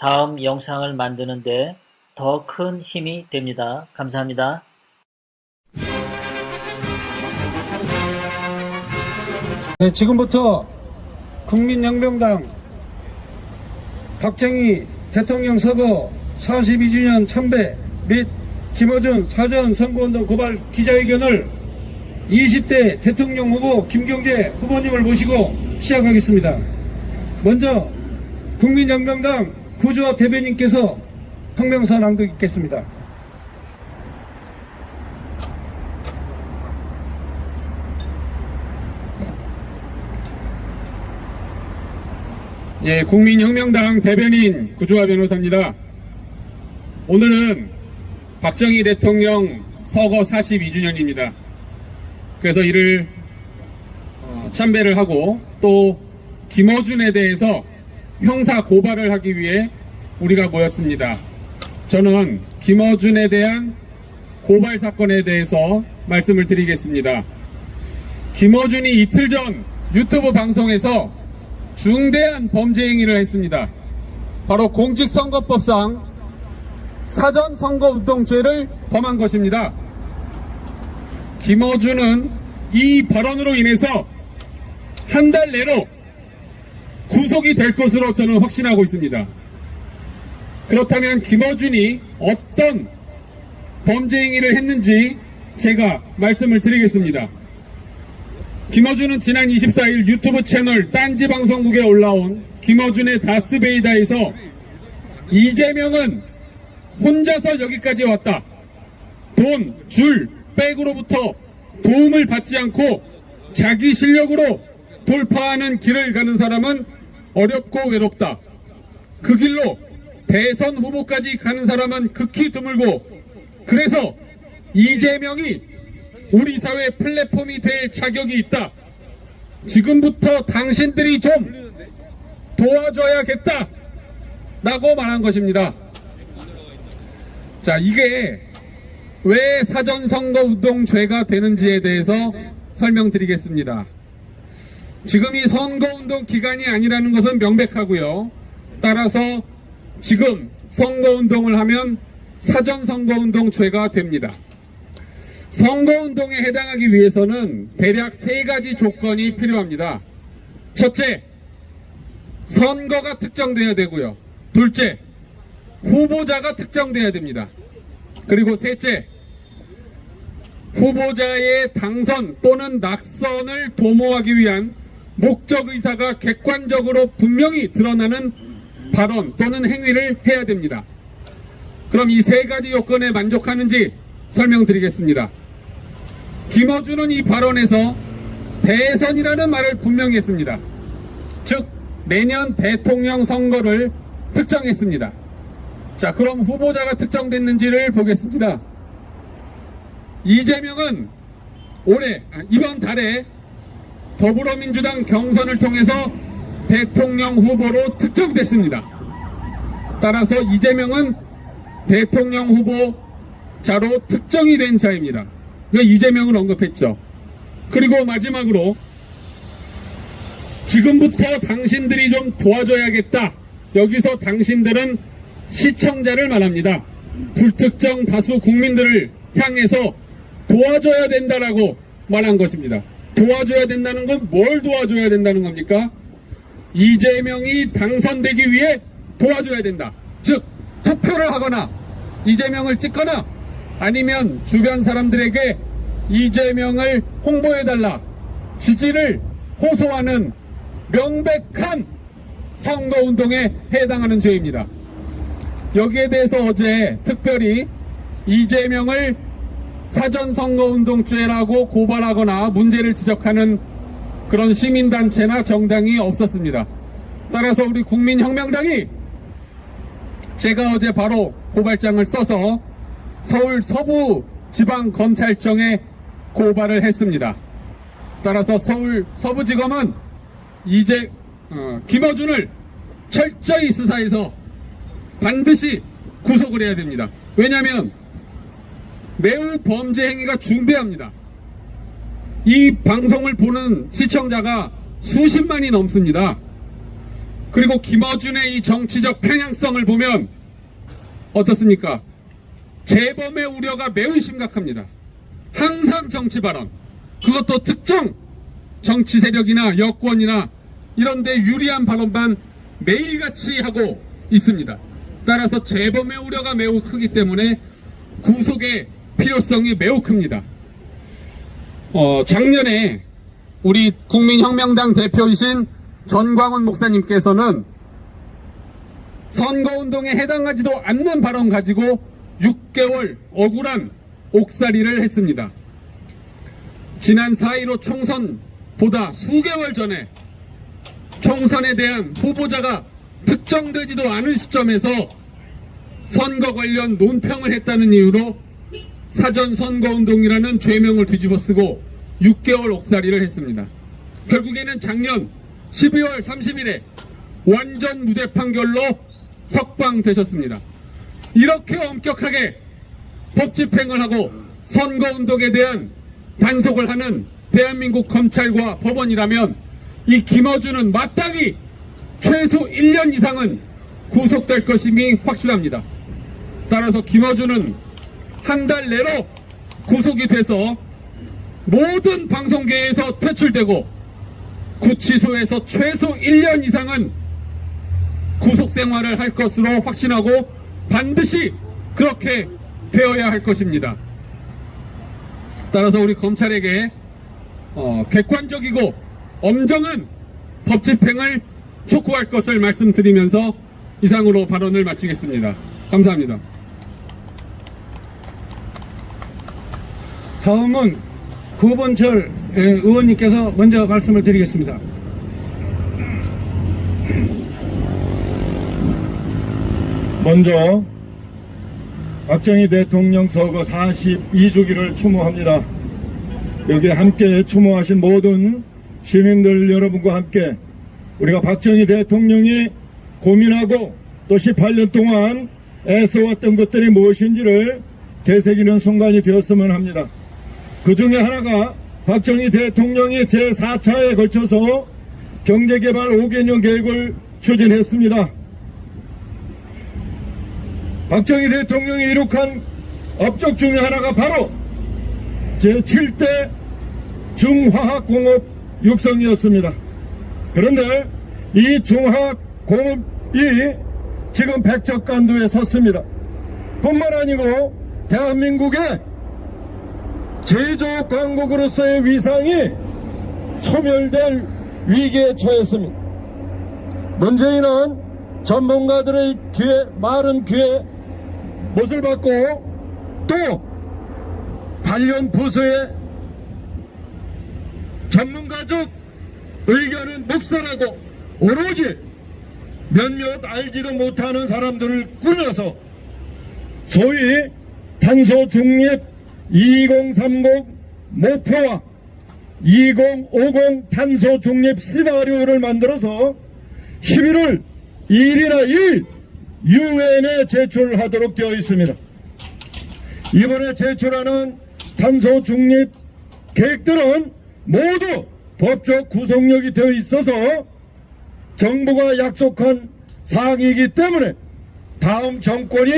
다음 영상을 만드는데 더 큰 힘이 됩니다. 감사합니다. 네, 지금부터 국민혁명당 박정희 대통령 서거 42주년 참배 및 김어준 사전 선거운동 고발 기자회견을 20대 대통령 후보 김경재 후보님을 모시고 시작하겠습니다. 먼저 국민혁명당 구주호 대변인께서 성명서 낭독하겠습니다. 예, 국민혁명당 대변인 구주호 변호사입니다. 오늘은 박정희 대통령 서거 42주년입니다. 그래서 이를 참배를 하고 또 김어준에 대해서 형사 고발을 하기 위해 우리가 모였습니다. 저는 김어준에 대한 고발 사건에 대해서 말씀을 드리겠습니다. 김어준이 이틀 전 유튜브 방송에서 중대한 범죄 행위를 했습니다. 바로 공직선거법상 사전선거운동죄를 범한 것입니다. 김어준은 이 발언으로 인해서 한 달 내로 구속이 될 것으로 저는 확신하고 있습니다. 그렇다면 김어준이 어떤 범죄 행위를 했는지 제가 말씀을 드리겠습니다. 김어준은 지난 24일 유튜브 채널 딴지방송국에 올라온 김어준의 다스베이다에서 이재명은 혼자서 여기까지 왔다. 돈, 줄, 백으로부터 도움을 받지 않고 자기 실력으로 돌파하는 길을 가는 사람은 어렵고 외롭다. 그 길로 대선 후보까지 가는 사람은 극히 드물고, 그래서 이재명이 우리 사회 플랫폼이 될 자격이 있다. 지금부터 당신들이 좀 도와줘야겠다 라고 말한 것입니다. 자, 이게 왜 사전선거운동죄가 되는지에 대해서 설명드리겠습니다. 지금이 선거운동 기간이 아니라는 것은 명백하고요. 따라서 지금 선거운동을 하면 사전선거운동죄가 됩니다. 선거운동에 해당하기 위해서는 대략 3가지 조건이 필요합니다. 첫째, 선거가 특정돼야 되고요. 둘째, 후보자가 특정돼야 됩니다. 그리고 셋째, 후보자의 당선 또는 낙선을 도모하기 위한 목적의사가 객관적으로 분명히 드러나는 발언 또는 행위를 해야 됩니다. 그럼 이 3가지 요건에 만족하는지 설명드리겠습니다. 김어준은 이 발언에서 대선이라는 말을 분명히 했습니다. 즉 내년 대통령 선거를 특정했습니다. 자, 그럼 후보자가 특정됐는지를 보겠습니다. 이재명은 이번 달에 더불어민주당 경선을 통해서 대통령 후보로 특정됐습니다. 따라서 이재명은 대통령 후보자로 특정이 된 자입니다. 이재명을 언급했죠. 그리고 마지막으로 지금부터 당신들이 좀 도와줘야겠다. 여기서 당신들은 시청자를 말합니다. 불특정 다수 국민들을 향해서 도와줘야 된다라고 말한 것입니다. 도와줘야 된다는 건 뭘 도와줘야 된다는 겁니까? 이재명이 당선되기 위해 도와줘야 된다. 즉 투표를 하거나 이재명을 찍거나 아니면 주변 사람들에게 이재명을 홍보해달라, 지지를 호소하는 명백한 선거운동에 해당하는 죄입니다. 여기에 대해서 어제 특별히 이재명을 사전선거운동죄라고 고발하거나 문제를 지적하는 그런 시민단체나 정당이 없었습니다. 따라서 우리 국민혁명당이 제가 어제 바로 고발장을 써서 서울 서부지방검찰청에 고발을 했습니다. 따라서 서울 서부지검은 김어준을 철저히 수사해서 반드시 구속을 해야 됩니다. 왜냐하면 매우 범죄 행위가 중대합니다. 이 방송을 보는 시청자가 수십만이 넘습니다. 그리고 김어준의 이 정치적 편향성을 보면 어떻습니까? 재범의 우려가 매우 심각합니다. 항상 정치 발언, 그것도 특정 정치 세력이나 여권이나 이런 데 유리한 발언만 매일같이 하고 있습니다. 따라서 재범의 우려가 매우 크기 때문에 구속의 필요성이 매우 큽니다. 작년에 우리 국민혁명당 대표이신 전광훈 목사님께서는 선거운동에 해당하지도 않는 발언 가지고 6개월 억울한 옥살이를 했습니다. 지난 4.15 총선보다 수개월 전에 총선에 대한 후보자가 특정되지도 않은 시점에서 선거 관련 논평을 했다는 이유로 사전선거운동이라는 죄명을 뒤집어쓰고 6개월 옥살이를 했습니다. 결국에는 작년 12월 30일에 완전 무죄 판결로 석방되셨습니다. 이렇게 엄격하게 법 집행을 하고 선거운동에 대한 단속을 하는 대한민국 검찰과 법원이라면 이 김어준은 마땅히 최소 1년 이상은 구속될 것임이 확실합니다. 따라서 김어준은 한 달 내로 구속이 돼서 모든 방송계에서 퇴출되고 구치소에서 최소 1년 이상은 구속 생활을 할 것으로 확신하고 반드시 그렇게 되어야 할 것입니다. 따라서 우리 검찰에게 객관적이고 엄정한 법 집행을 촉구할 것을 말씀드리면서 이상으로 발언을 마치겠습니다. 감사합니다. 다음은 구본철 의원님께서 먼저 말씀을 드리겠습니다. 먼저 박정희 대통령 서거 42주기를 추모합니다. 여기 함께 추모하신 모든 시민들 여러분과 함께 우리가 박정희 대통령이 고민하고 또 18년 동안 애써왔던 것들이 무엇인지를 되새기는 순간이 되었으면 합니다. 그 중에 하나가 박정희 대통령이 제4차에 걸쳐서 경제개발 5개년 계획을 추진했습니다. 박정희 대통령이 이룩한 업적 중에 하나가 바로 제7대 중화학공업 육성이었습니다. 그런데 이 중화학공업이 지금 백척간두에 섰습니다. 뿐만 아니고 대한민국의 제조업 강국으로서의 위상이 소멸될 위기에 처했습니다. 문재인은 전문가들의 마른 귀에 못을 받고 또 관련 부서의 전문가적 의견은 묵살하고 오로지 몇몇 알지도 못하는 사람들을 꾸며서 소위 탄소 중립 2030 목표와 2050 탄소 중립 시나리오를 만들어서 11월 2일이나 2일 유엔에 제출하도록 되어 있습니다. 이번에 제출하는 탄소 중립 계획들은 모두 법적 구속력이 되어 있어서 정부가 약속한 사항이기 때문에 다음 정권이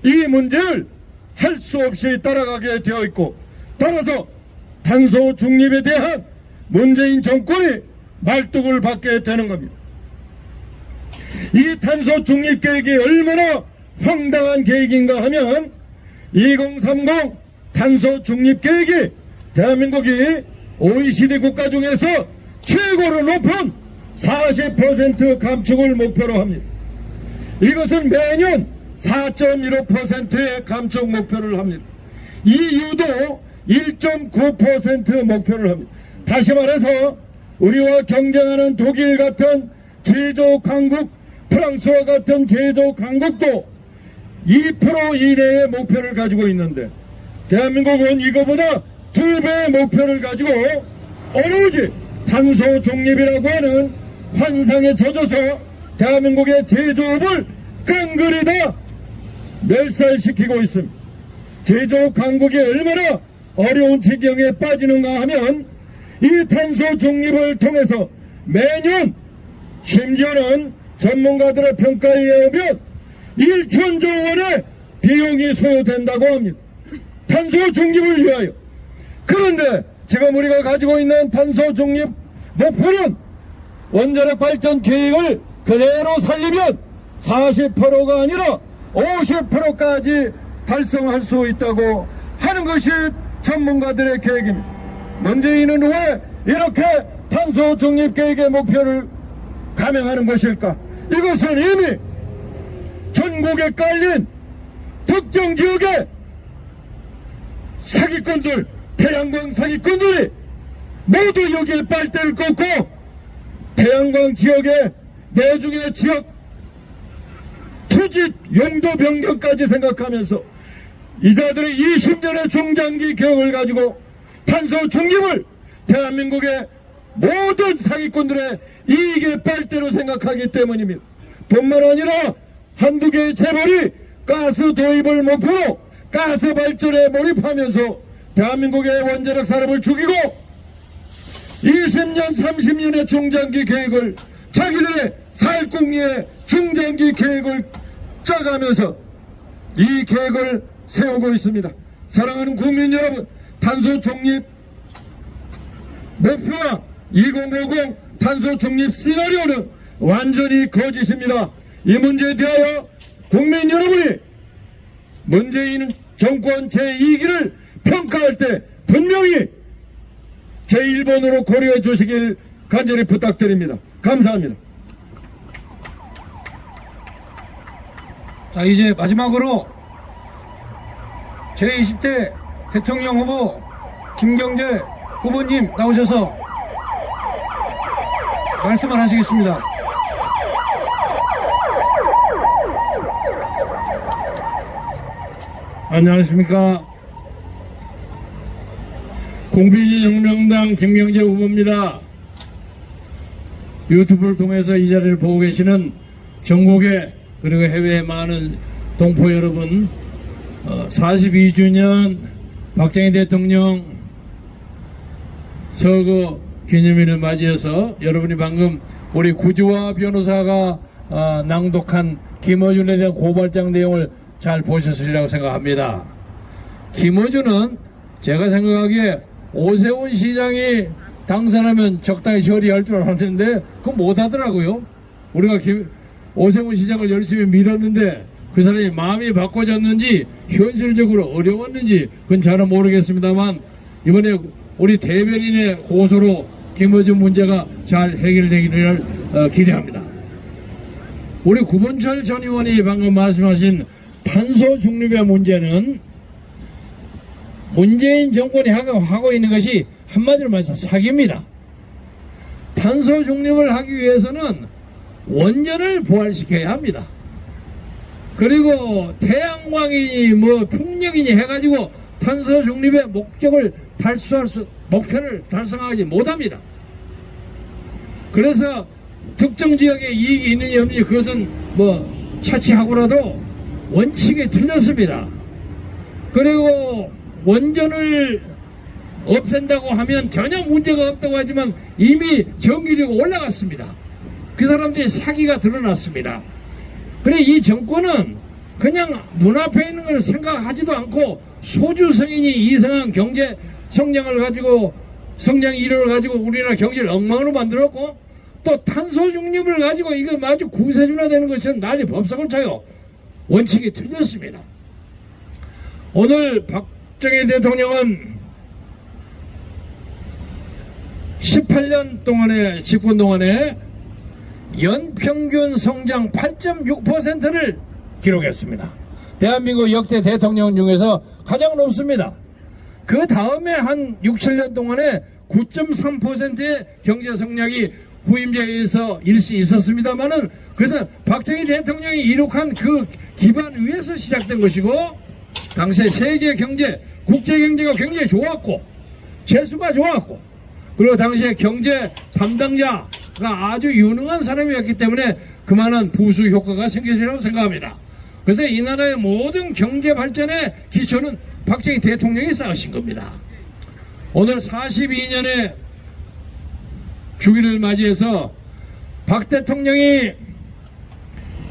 이 문제를 할 수 없이 따라가게 되어 있고, 따라서 탄소 중립에 대한 문재인 정권이 말뚝을 받게 되는 겁니다. 이 탄소 중립 계획이 얼마나 황당한 계획인가 하면 2030 탄소 중립 계획이 대한민국이 OECD 국가 중에서 최고로 높은 40% 감축을 목표로 합니다. 이것은 매년 4.15%의 감축 목표를 합니다. EU도 1.9% 목표를 합니다. 다시 말해서 우리와 경쟁하는 독일 같은 제조 강국, 프랑스와 같은 제조 강국도 2% 이내의 목표를 가지고 있는데 대한민국은 이거보다 2배의 목표를 가지고 오로지 탄소 중립이라고 하는 환상에 젖어서 대한민국의 제조업을 깡그리다 멸살시키고 있습니다. 제조업 강국이 얼마나 어려운 지경에 빠지는가 하면 이 탄소 중립을 통해서 매년 심지어는 전문가들의 평가에 의하면 1천조 원의 비용이 소요된다고 합니다. 탄소 중립을 위하여. 그런데 지금 우리가 가지고 있는 탄소 중립 목표는 원자력 발전 계획을 그대로 살리면 40%가 아니라 50%까지 달성할 수 있다고 하는 것이 전문가들의 계획입니다. 문재인은 왜 이렇게 탄소 중립 계획의 목표를 감행하는 것일까? 이것은 이미 전국에 깔린 특정 지역의 사기꾼들, 태양광 사기꾼들이 모두 여기에 빨대를 꽂고 태양광 지역의 내중의 지역 투지 용도 변경까지 생각하면서 이자들의 20년의 중장기 계획을 가지고 탄소 중립을 대한민국의 모든 사기꾼들의 이익의 빨대로 생각하기 때문입니다. 뿐만 아니라 한두 개의 재벌이 가스 도입을 목표로 가스 발전에 몰입하면서 대한민국의 원자력 산업을 죽이고 20년, 30년의 중장기 계획을 자기들의 살궁리의 중장기 계획을 짜가면서 이 계획을 세우고 있습니다. 사랑하는 국민 여러분, 탄소 중립 목표와 2050 탄소 중립 시나리오는 완전히 거짓입니다. 이 문제에 대하여 국민 여러분이 문재인 정권 제2기를 평가할 때 분명히 제1번으로 고려해 주시길 간절히 부탁드립니다. 감사합니다. 자, 이제 마지막으로 제20대 대통령 후보 김경재 후보님 나오셔서 말씀을 하시겠습니다. 안녕하십니까. 공비진혁명당 김경재 후보입니다. 유튜브를 통해서 이 자리를 보고 계시는 전국의 그리고 해외의 많은 동포 여러분, 42주년 박정희 대통령 서거 기념일을 맞이해서 여러분이 방금 우리 구주화 변호사가 낭독한 김어준에 대한 고발장 내용을 잘 보셨으리라고 생각합니다. 김어준은 제가 생각하기에 오세훈 시장이 당선하면 적당히 처리할 줄 알았는데 그건 못하더라고요. 우리가 오세훈 시장을 열심히 믿었는데 그 사람이 마음이 바꿔졌는지 현실적으로 어려웠는지 그건 잘은 모르겠습니다만 이번에 우리 대변인의 고소로 김어준 문제가 잘 해결되기를 기대합니다. 우리 구본철 전 의원이 방금 말씀하신 탄소 중립의 문제는 문재인 정권이 하고 있는 것이 한마디로 말해서 사기입니다. 탄소 중립을 하기 위해서는 원전을 부활시켜야 합니다. 그리고 태양광이니 뭐 풍력이니 해가지고 탄소 중립의 목표를 달성하지 못합니다. 그래서 특정 지역에 이익이 있느냐 없느냐 그것은 뭐 차치하고라도 원칙이 틀렸습니다. 그리고 원전을 없앤다고 하면 전혀 문제가 없다고 하지만 이미 전기료가 올라갔습니다. 그 사람들이 사기가 드러났습니다. 그래 이 정권은 그냥 눈앞에 있는 걸 생각하지도 않고 소주 성인이 이상한 경제 성장을 가지고 성장 이론을 가지고 우리나라 경제를 엉망으로 만들었고 또 탄소 중립을 가지고 이거 아주 구세준화되는 것처럼 난리 법석을 쳐요. 원칙이 틀렸습니다. 오늘 박정희 대통령은 18년 동안의 집권 동안에 연평균 성장 8.6%를 기록했습니다. 대한민국 역대 대통령 중에서 가장 높습니다. 그 다음에 한 6, 7년 동안에 9.3%의 경제 성장이 후임자에 의해서 일시 있었습니다만은 그래서 박정희 대통령이 이룩한 그 기반 위에서 시작된 것이고 당시에 세계 경제, 국제 경제가 굉장히 좋았고 재수가 좋았고 그리고 당시에 경제 담당자가 아주 유능한 사람이었기 때문에 그만한 부수 효과가 생겼으리라고 생각합니다. 그래서 이 나라의 모든 경제 발전의 기초는 박정희 대통령이 쌓으신 겁니다. 오늘 42년의 주기를 맞이해서 박 대통령이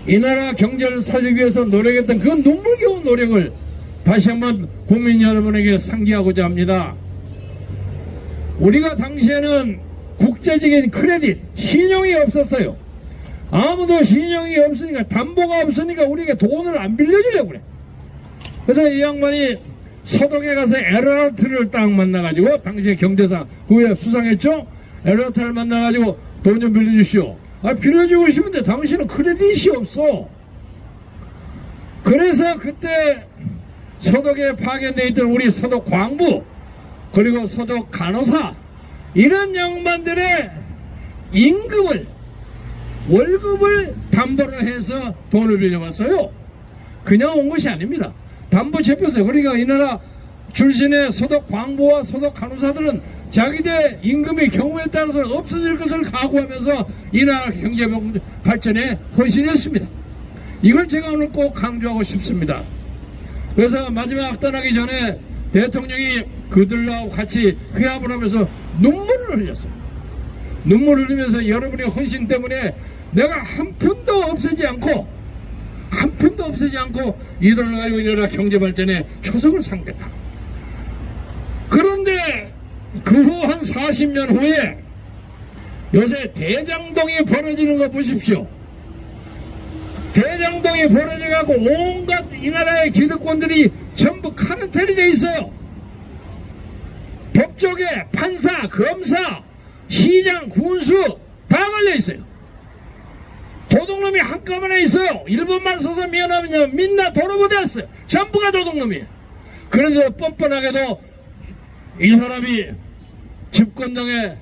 이 나라 경제를 살리기 위해서 노력했던 그 눈물겨운 노력을 다시 한번 국민 여러분에게 상기하고자 합니다. 우리가 당시에는 국제적인 크레딧, 신용이 없었어요. 아무도 신용이 없으니까, 담보가 없으니까 우리에게 돈을 안 빌려주려고 그래. 그래서 이 양반이 서독에 가서 에르하트를 딱 만나가지고, 당시에 경제상 그에 수상했죠? 에르하트를 만나가지고 돈 좀 빌려주시오. 아, 빌려주고 싶은데 당신은 크레딧이 없어. 그래서 그때 서독에 파견되어 있던 우리 서독 광부, 그리고 서독 간호사, 이런 양반들의 임금을, 월급을 담보로 해서 돈을 빌려왔어요. 그냥 온 것이 아닙니다. 담보 잡혔어요. 그러니까 이 나라 출신의 서독 광부와 서독 간호사들은 자기들 임금의 경우에 따라서 없어질 것을 각오하면서 이 나라 경제 발전에 헌신했습니다. 이걸 제가 오늘 꼭 강조하고 싶습니다. 그래서 마지막 떠나기 전에 대통령이 그들하고 같이 회합을 하면서 눈물을 흘렸어요. 눈물을 흘리면서 여러분의 헌신 때문에 내가 한 푼도 없애지 않고 이 돈을 가지고 이 나라 경제 발전에 초석을 상대다. 그런데 그 후 한 40년 후에 요새 대장동이 벌어지는 거 보십시오. 대장동이 벌어져갖고 온갖 이 나라의 기득권들이 전부 카르텔이 돼 있어요. 법조계, 판사, 검사, 시장, 군수 다 걸려 있어요. 도둑놈이 한꺼번에 있어요. 일본말 써서 미안하면 민나 도로보됐어요. 전부가 도둑놈이에요. 그런데도 뻔뻔하게도 이 사람이 집권당의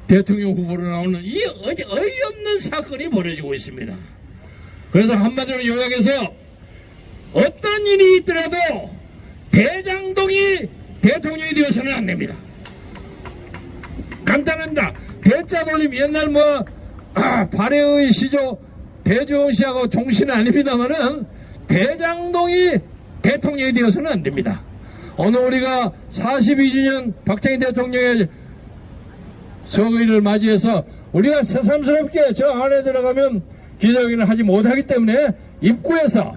대통령 후보로 나오는 이 어이없는 사건이 벌어지고 있습니다. 그래서 한마디로 요약해서 어떤 일이 있더라도 대장동이 대통령이 되어서는 안 됩니다. 간단합니다. 대자 돌림 옛날 발해의 시조 배주호 씨하고 종신은 아닙니다만은 대장동이 대통령이 되어서는 안 됩니다. 오늘 우리가 42주년 박정희 대통령의 서거일을 맞이해서 우리가 새삼스럽게 저 안에 들어가면 기자회견을 하지 못하기 때문에 입구에서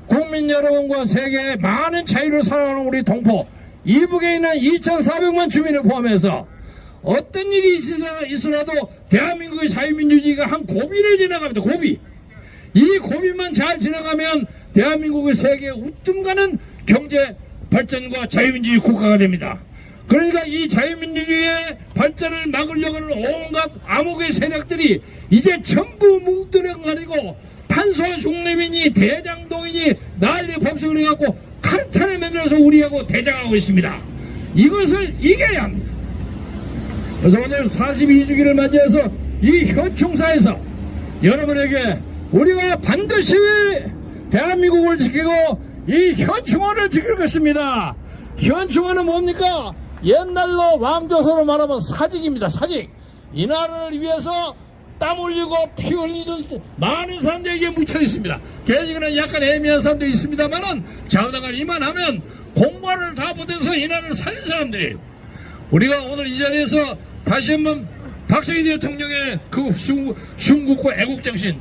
국민 여러분과 세계의 많은 자유를 사랑하는 우리 동포 이북에 있는 2,400만 주민을 포함해서 어떤 일이 있으라도 대한민국의 자유민주주의가 한 고비를 지나갑니다. 고비. 이 고비만 잘 지나가면 대한민국의 세계에 우뚝 가는 경제 발전과 자유민주주의 국가가 됩니다. 그러니까 이 자유민주주의의 발전을 막으려고 하는 온갖 암흑의 세력들이 이제 전부 뭉뚱그려가지고 탄소 중립이니 대장동이니 난리 법석을 해갖고 카르텔을 만들어서 우리하고 대장하고 있습니다. 이것을 이겨야 합니다. 그래서 오늘 42주기를 맞이해서 이 현충사에서 여러분에게 우리가 반드시 대한민국을 지키고 이 현충원을 지킬 것입니다. 현충원은 뭡니까? 옛날로 왕조서로 말하면 사직입니다. 사직. 이 나라를 위해서 땀 흘리고 피 흘리는 많은 사람들이 이게 묻혀 있습니다. 개지기는 약간 애매한 사람도 있습니다만은 자우당을 이만하면 공부를 다 못해서 이 나라를 살린 사람들이에요. 우리가 오늘 이 자리에서 다시 한번 박정희 대통령의 그 순국과 애국정신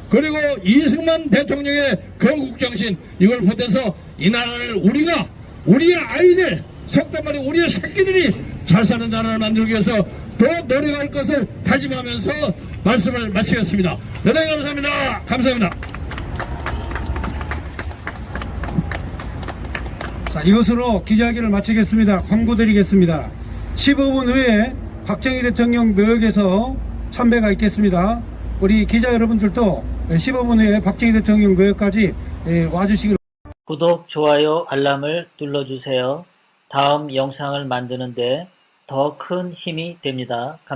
그리고 이승만 대통령의 건국정신 이걸 보태서 이 나라를 우리가 우리의 아이들 속된 말이 우리의 새끼들이 잘 사는 나라를 만들기 위해서 더 노력할 것을 다짐하면서 말씀을 마치겠습니다. 대단히 감사합니다. 감사합니다. 자, 이것으로 기자회견을 마치겠습니다. 광고 드리겠습니다. 15분 후에 박정희 대통령 묘역에서 참배가 있겠습니다. 우리 기자 여러분들도 15분 후에 박정희 대통령 묘역까지 와주시길 구독, 좋아요, 알람을 눌러주세요. 다음 영상을 만드는데 더 큰 힘이 됩니다. 감사합니다.